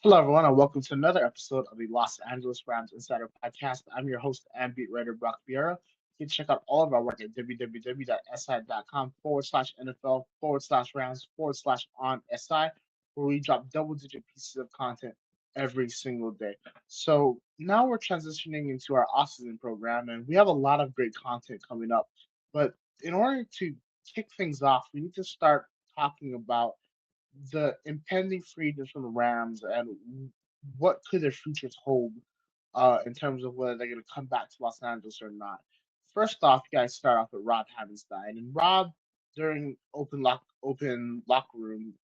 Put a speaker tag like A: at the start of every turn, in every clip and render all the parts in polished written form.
A: Hello, everyone, and welcome to another episode of the Los Angeles Rams Insider Podcast. I'm your host and beat writer, Brock Vieira. You can check out all of our work at www.si.com/NFL Rams on SI, where we drop double digit pieces of content every single day. So now we're transitioning into our off-season program, and we have a lot of great content coming up. But in order to kick things off, we need to start talking about the impending freedom from the Rams and what could their futures hold in terms of whether they're going to come back to Los Angeles or not. First off, you guys start off with Rob Havenstein, and Rob during open locker room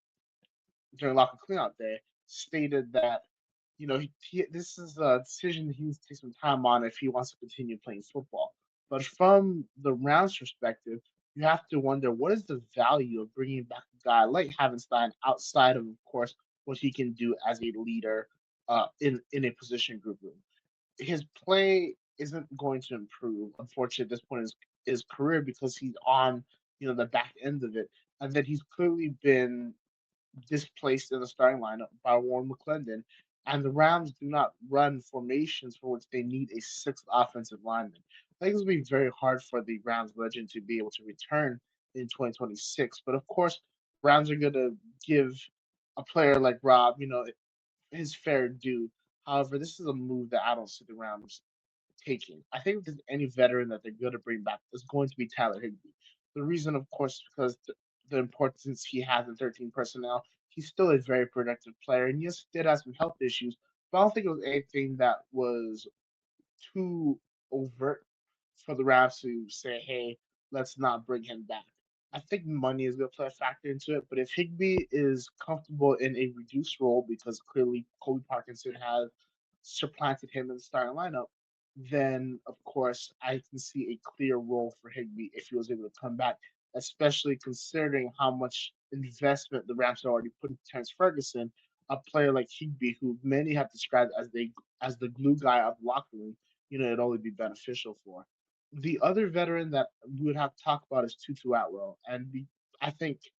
A: during locker cleanout day stated that this is a decision that he needs to take some time on if he wants to continue playing football. But from the Rams' perspective, you have to wonder what is the value of bringing back a guy like Havenstein outside of course, what he can do as a leader in a position group room. His play isn't going to improve, unfortunately, at this point in his career because he's on the back end of it, and that he's clearly been displaced in the starting lineup by Warren McClendon, and the Rams do not run formations for which they need a sixth offensive lineman. I think it's going to be very hard for the Rams legend to be able to return in 2026. But of course, Rams are going to give a player like Rob, his fair due. However, this is a move that I don't see the Rams taking. I think if there's any veteran that they're going to bring back is going to be Tyler Higbee. The reason, of course, is because the importance he has in 13 personnel. He's still a very productive player, and yes, he did have some health issues, but I don't think it was anything that was too overt for the Rams to say, "Hey, let's not bring him back." I think money is going to play a factor into it, but if Higbee is comfortable in a reduced role because clearly Kobe Parkinson has supplanted him in the starting lineup, then of course I can see a clear role for Higbee if he was able to come back, especially considering how much investment the Rams had already put into Terrence Ferguson, a player like Higbee, who many have described as the glue guy of the locker room, it'd only be beneficial for. The other veteran that we would have to talk about is Tutu Atwell, and I think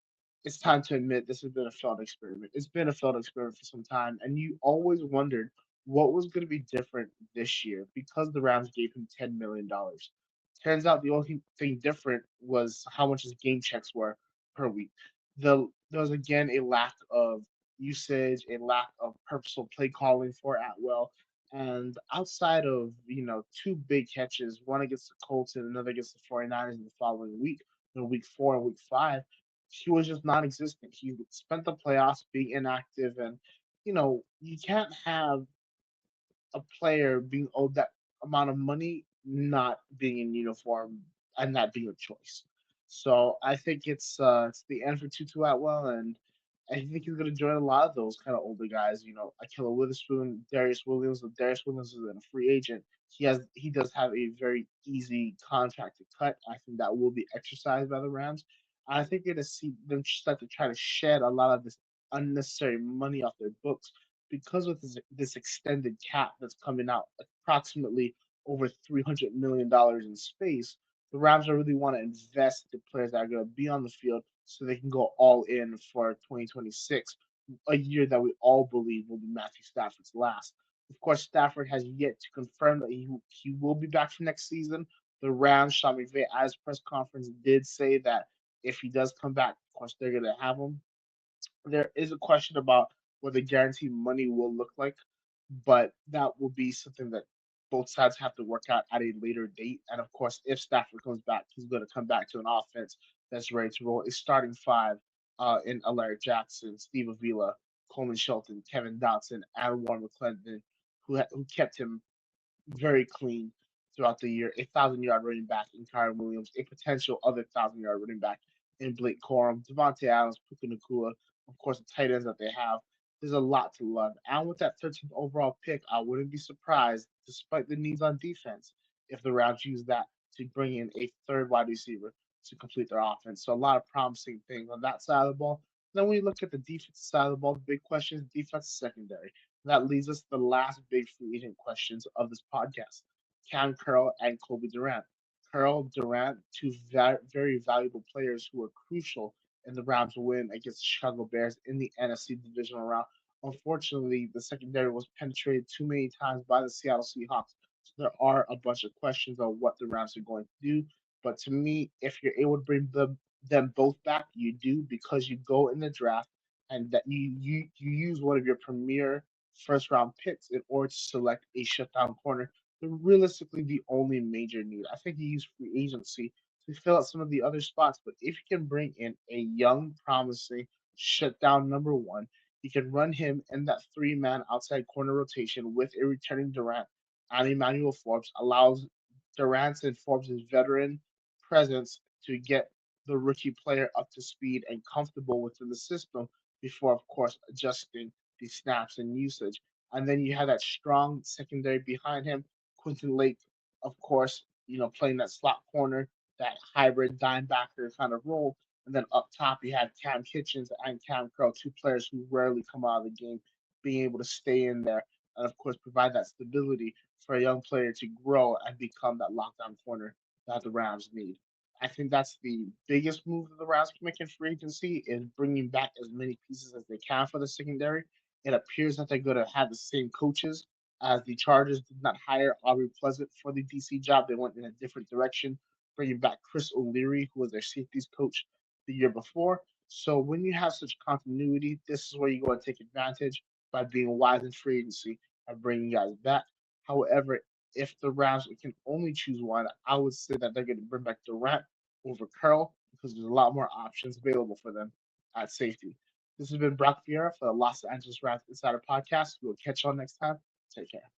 A: it's time to admit this has been a failed experiment. It's been a failed experiment for some time, and you always wondered what was going to be different this year because the Rams gave him $10 million. Turns out the only thing different was how much his game checks were per week. There was again a lack of usage, a lack of purposeful play calling for Atwell. And outside of, two big catches, one against the Colts and another against the 49ers in the following week, week 4 and week 5, he was just non-existent. He spent the playoffs being inactive, and you can't have a player being owed that amount of money not being in uniform and that being a choice. So I think it's the end for Tutu Atwell, and I think he's going to join a lot of those kind of older guys. Akilla Witherspoon, Darius Williams. But Darius Williams is a free agent. He does have a very easy contract to cut. I think that will be exercised by the Rams. I think you're going to see them start to try to shed a lot of this unnecessary money off their books because of this extended cap that's coming out approximately over $300 million in space. The Rams really want to invest the players that are going to be on the field so they can go all in for 2026, a year that we all believe will be Matthew Stafford's last. Of course, Stafford has yet to confirm that he will be back for next season. The Rams, Sean McVay, at his press conference, did say that if he does come back, of course, they're going to have him. There is a question about what the guaranteed money will look like, but that will be something that both sides have to work out at a later date. And of course, if Stafford comes back, he's going to come back to an offense that's ready to roll. A starting five in Larry Jackson, Steve Avila, Coleman Shelton, Kevin Dotson, and Warren McClendon, who kept him very clean throughout the year. A 1,000-yard running back in Kyron Williams, a potential other 1,000-yard running back in Blake Corum, Devontae Adams, Puka Nakua, of course, the tight ends that they have. There's a lot to love. And with that 13th overall pick, I wouldn't be surprised, despite the needs on defense, if the Rams use that to bring in a third wide receiver to complete their offense. So a lot of promising things on that side of the ball. Then when you look at the defensive side of the ball, the big question is defense secondary. That leads us to the last big free agent questions of this podcast. Cam Curl and Kobe Durant. Curl, Durant, two very valuable players who were crucial in the Rams' win against the Chicago Bears in the NFC divisional round Unfortunately, the secondary was penetrated too many times by the Seattle Seahawks. So there are a bunch of questions on what the Rams are going to do. But to me, if you're able to bring them both back, you do because you go in the draft and that you use one of your premier first round picks in order to select a shutdown corner. They're realistically the only major need. I think you use free agency to fill out some of the other spots, but if you can bring in a young, promising shutdown number one, you can run him in that three-man outside corner rotation with a returning Durant and Emmanuel Forbes, allows Durant and Forbes' veteran presence to get the rookie player up to speed and comfortable within the system before, of course, adjusting the snaps and usage. And then you have that strong secondary behind him, Quentin Lake, of course, playing that slot corner, that hybrid dime backer kind of role. And then up top, you have Cam Kitchens and Cam Curl, two players who rarely come out of the game, being able to stay in there and, of course, provide that stability for a young player to grow and become that lockdown corner that the Rams need. I think that's the biggest move that the Rams can make in free agency is bringing back as many pieces as they can for the secondary. It appears that they're going to have the same coaches as the Chargers did not hire Aubrey Pleasant for the DC job. They went in a different direction, bringing back Chris O'Leary, who was their safeties coach the year before. So when you have such continuity, this is where you go and take advantage by being wise in free agency and bringing guys back. However, if the Rams can only choose one, I would say that they're going to bring back Durant over Curl because there's a lot more options available for them at safety. This has been Brock Vieira for the Los Angeles Rams Insider Podcast. We'll catch y'all next time. Take care.